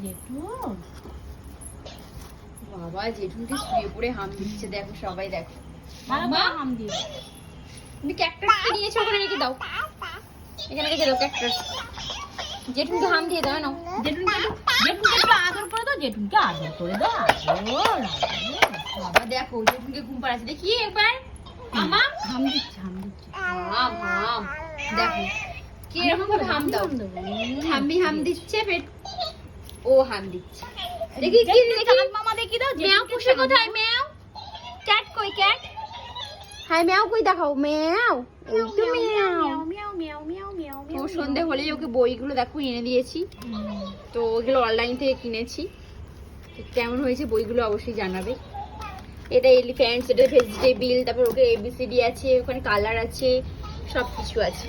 জেঠু বাবা জেঠুকে শুয়ে পড়ে হাম দিচ্ছে, দেখো সবাই দেখো। মামা হাম দিয়ে তুমি ক্যাকটাসকে নিয়েছো, ওখানে রেখে দাও, এখানে রেখে দাও ক্যাকটাস। জেঠুকে হাম দিয়ে দাও না, জেঠুকে একটু আদর করে দাও, জেঠুকে আদর করে দাও। আদর বাবা দেখো জেঠুকে ঘুম পাড়াচ্ছে, দেখি একবার। মামা হাম দিচ্ছে হাম হাম, দেখো কি এরকম ভাবে হাম দাও। ঠাম্মি হাম দিচ্ছে, পেট ও হাম দিচ্ছে। দেখি কি দেখি মামা দেখি দাও। ম্যাও খুশি কোথায়? ম্যাও ক্যাট কই? ক্যাট হাই ম্যাও কই দেখাও। ম্যাও এই তো ম্যাও। মিয়াও মিয়াও মিয়াও মিয়াও ও সন্ধে হলেই ওকে বইগুলো দেখো এনে দিয়েছি, তো ওগুলো অনলাইন থেকে কিনেছি। তো কেমন হয়েছে বইগুলো অবশ্যই জানাবে। এটা এলিফ্যান্টস, এটা ভেজিটেবিল, তারপর ওকে এবিসিডি আছে, ওখানে কালার আছে, সব কিছু আছে।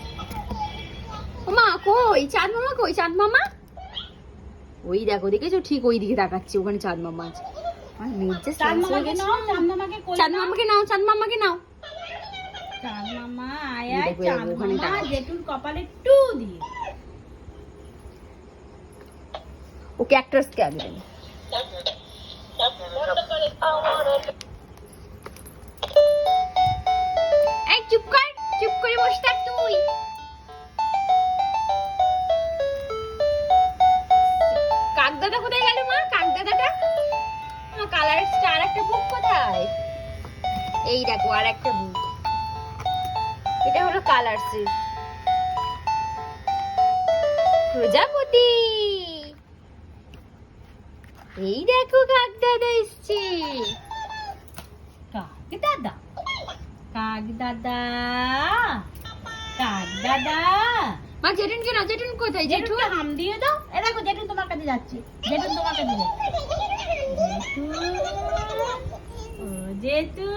ও মা কই চাঁদ মামা? কই চাঁদ মামা? ওই দেখো, দেখেছো ঠিক ওই দিকে তাকাচ্ছে, ওখানে চাঁদ মামা আছে। আমার মেয়ের যে চাঁদ sense হয়ে মামাকে গেছে। নাও, চাঁদ মামাকে কোলে চাঁদ নাও। মামাকে নাও, চাঁদ মামাকে নাও। চাঁদ মামা আয় এই আয়, দেখো, চাঁদ ওখানে মামা তাকাচ্ছে। জেঠুর কপালে টু দিয়ে। ও ক্যাকটাসকে আগে দেবে। এই চুপ কর, চুপ করে বসে থাক তুই। কাকদাদা কোথায় গেল মা? কাকদাদাটা কালার স্টার একটা বুক কোথায়? এই দেখো আর একটা বুক, এটা হলো কালারসের প্রজাপতি। এই দেখো কাকদাদা এসছে। কাক দাদা, কাক দাদা, কাক দাদা। মা জেঠুনকে নাও। জেঠুন কোথায়? জেঠু জেঠুকে হাম দিয়ে দাও। এ দেখো জেঠু তোমার কাছে যাচ্ছে, জেঠু তোমার কাছে যাচ্ছে। জেঠু, ও জেঠু,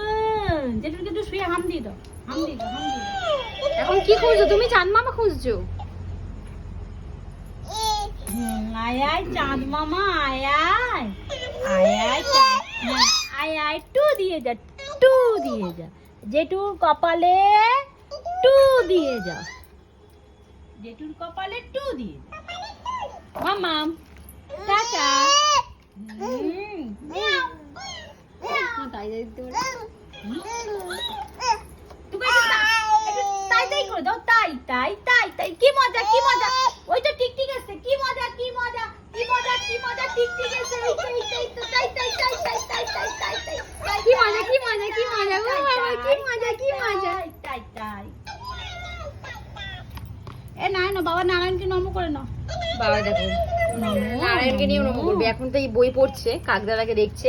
জেঠুকে একটু শুয়ে হাম দিয়ে দাও, হাম দিয়ে দাও, হাম দিয়ে দাও। এখন কি খুঁজছো তুমি? চাঁদ মামা খুঁজছো? আয় আয় চাঁদ মামা, আয় আয়, আয় আয় চাঁদ, হ্যাঁ, আয় আয় টু দিয়ে যা, টু দিয়ে যা, জেঠুর কপালে টু দিয়ে যা, জেঠুর কপালে টু দিয়ে যা। মামা টাটা। তাই দেখতে পারে। তুমি একটু তাই তাই করে দাও, তাই তাই তাই তাই। কি মজা, কি মজা, ওই তো ঠিক ঠিক আছে। কি মজা, কি মজা, কি মজা, কি মজা, ঠিক ঠিক আছে। এই তো, এই তো, এই তো, তাই তাই তাই তাই তাই তাই তাই তাই। কি মজা, কি মজা, কি মজা, ও বাবা, কি মজা, কি মজা। তাই তাই। এ না বাবা নারায়ণকে নম করে নাও। বাবা দেখো নারায়ণকে নিয়ে নমো করবে। এখন তো এই বই পড়ছে, কাকদাদাকে দেখছে,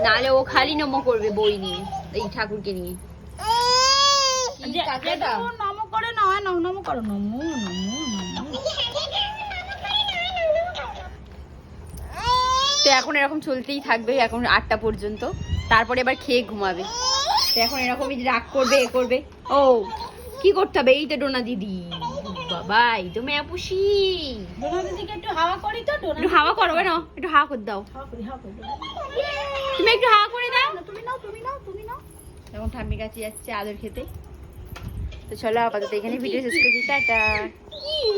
নাহলে ও খালি নমো করবে বই নিয়ে, এই ঠাকুরকে নিয়ে। কি কাকদাদা? নম করে নাও, নম করো, নম নম। তো এখন এরকম চলতেই থাকবে এখন 8টা পর্যন্ত, তারপরে এবার খেয়ে ঘুমাবে। তো এখন এরকমই রাগ করবে, এ করবে। ও কি করতে হবে? এই তো ডোনা দিদি, বাবা এই তো ম্যাপুসি। ডোনা দিদিকে একটু হাওয়া করি তো, ডোনা একটু হাওয়া করবে না? একটু হাওয়া করে দাও, হাওয়া করি, হাওয়া করি। তুমি একটু হাওয়া করে দাও। তুমি নাও, তুমি নাও, তুমি নাও। এখন ঠাম্মি কাছে যাচ্ছে আদর খেতে। তো চলো আপাতত এখানে ভিডিও শেষ করছি, টাটা।